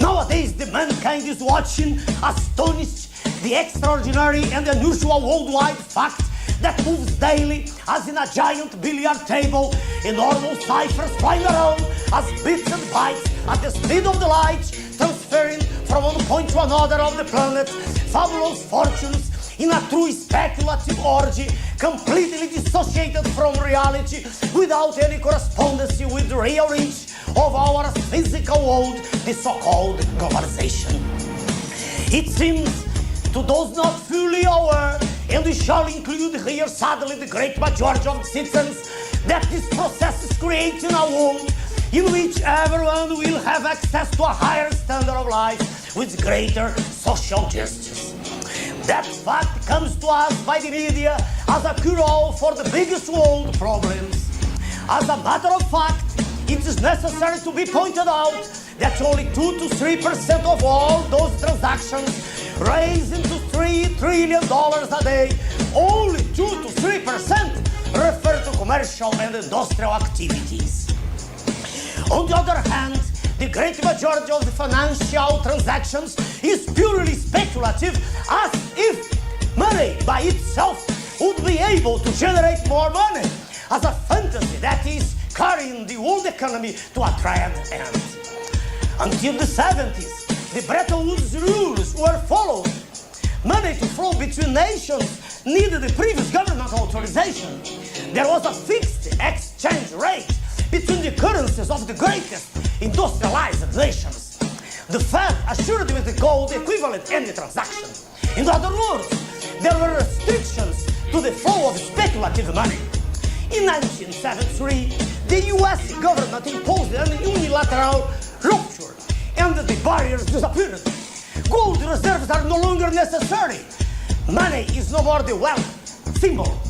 Nowadays, the mankind is watching, astonished, the extraordinary and unusual worldwide fact that moves daily as in a giant billiard table, enormous ciphers flying around as bits and bytes at the speed of the light, transferring from one point to another of the planet, fabulous fortunes in a true speculative orgy, completely dissociated from reality, without any correspondence with the real reach of our physical world, the so-called globalization. It seems, to those not fully aware, and we shall include here sadly the great majority of citizens, that this process is creating a world in which everyone will have access to a higher standard of life with greater social justice. That fact comes to us by the media as a cure-all for the biggest world problems. As a matter of fact, it is necessary to be pointed out that only 2 to 3% of all those transactions raise into $3 trillion a day. Only 2 to 3% refer to commercial and industrial activities. On the other hand, the great majority of the financial transactions is purely speculative, as if money by itself would be able to generate more money, as a fantasy that is carrying the world economy to a triad end. Until the 70s, the Bretton Woods rules were followed. Money to flow between nations needed the previous government authorization. There was a fixed exchange rate between the currencies of the greatest industrialized nations. The Fed assured with the gold equivalent any transaction. In other words, there were restrictions to the flow of speculative money. In 1973, the US government imposed an unilateral rupture and the barriers disappeared. Gold reserves are no longer necessary. Money is no more the wealth symbol.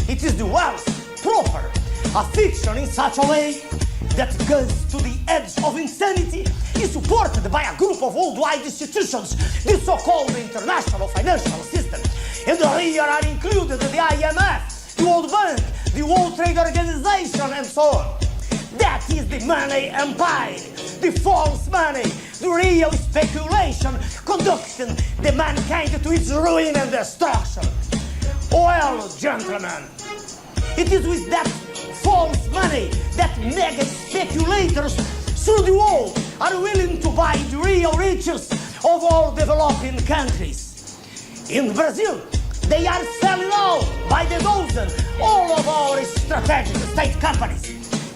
It is the wealth proper. A fiction in such a way that goes to the edge of insanity is supported by a group of worldwide institutions, the so-called international financial system. And here are included the IMF, the World Bank, the World Trade Organization, and so on. That is the money empire, the false money, the real speculation conducting the mankind to its ruin and destruction. Well, gentlemen, it is with that false money that mega speculators through the world are willing to buy the real riches of all developing countries. In Brazil, they are selling out by the dozen all of our strategic state companies.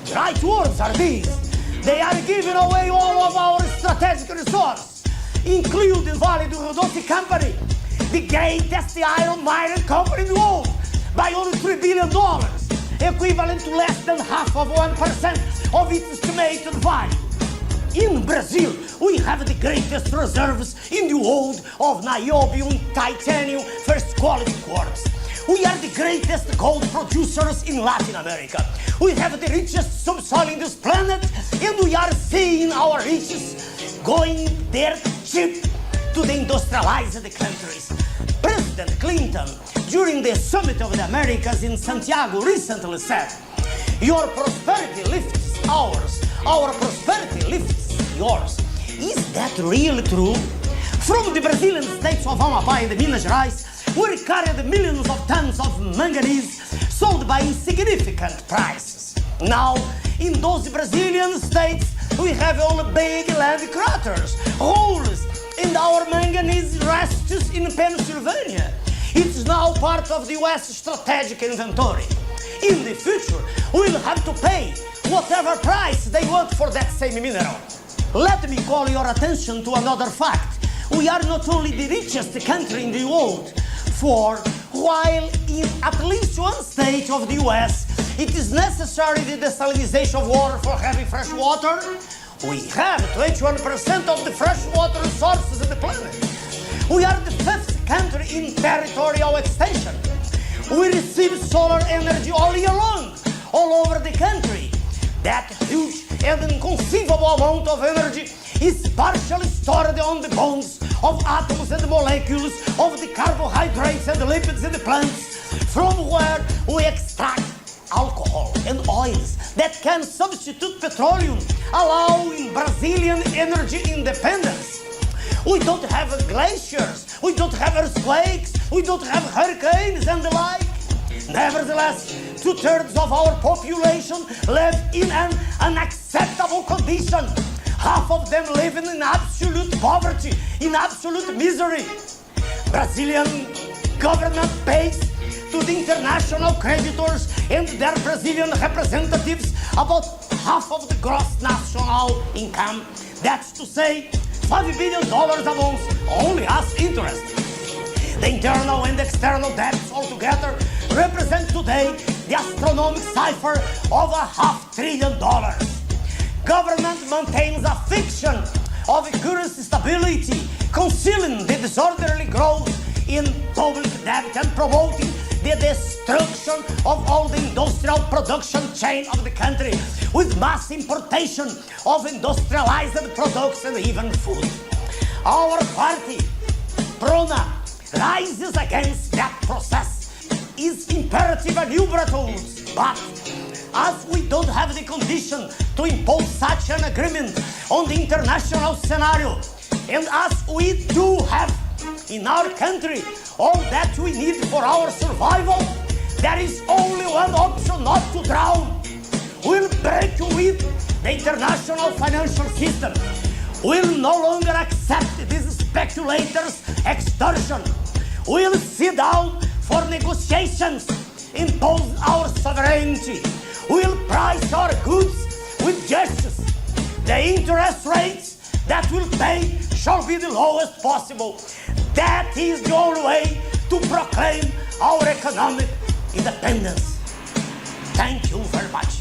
The right words are these. They are giving away all of our strategic resources, including Vale do Rodolfo Company, the greatest iron mining company in the world, by only $3 billion, equivalent to less than half of 1% of its estimated value. In Brazil, we have the greatest reserves in the world of niobium, titanium, first quality quartz. We are the greatest gold producers in Latin America. We have the richest subsoil in this planet, and we are seeing our riches going dirt cheap to the industrialized countries. President Clinton, during the Summit of the Americas in Santiago, recently said, "Your prosperity lifts ours, our prosperity lifts yours." Is that really true? From the Brazilian states of Amapá and Minas Gerais, we carried millions of tons of manganese sold by insignificant prices. Now, in those Brazilian states, we have all big land craters, holes, and our manganese rests in Pennsylvania. It's now part of the US strategic inventory. In the future, we'll have to pay whatever price they want for that same mineral. Let me call your attention to another fact. We are not only the richest country in the world, for while in at least one state of the US it is necessary the desalinization of water for having fresh water, we have 21% of the fresh water resources in the planet. We are the 5th country in territorial extension. We receive solar energy all year long, all over the country. That huge and inconceivable amount of energy is partially stored on the bones of atoms and molecules of the carbohydrates and lipids in the plants, from where we extract alcohol and oils that can substitute petroleum, allowing Brazilian energy independence. We don't have glaciers, we don't have earthquakes, we don't have hurricanes and the like. Nevertheless, 2/3 of our population live in an unacceptable condition. Half of them living in absolute poverty, in absolute misery. Brazilian government pays to the international creditors and their Brazilian representatives about half of the gross national income. That's to say, $5 billion a month only as interest. The internal and external debts altogether represent today the astronomical cipher of $500 billion. Government maintains a fiction of currency stability, concealing the disorderly growth in public debt and promoting the destruction of all the industrial production chain of the country with mass importation of industrialized products and even food. Our party, Prona, rises against that process. It's imperative a new Bretons, but as we don't have the condition to impose such an agreement on the international scenario, and as we do have in our country all that we need for our survival, there is only one option: not to drown. We'll break with the international financial system. We'll no longer accept these speculators' extortion. We'll sit down for negotiations, impose our sovereignty. We'll price our goods with justice. The interest rates that we'll pay shall be the lowest possible. That is the only way to proclaim our economic independence. Thank you very much.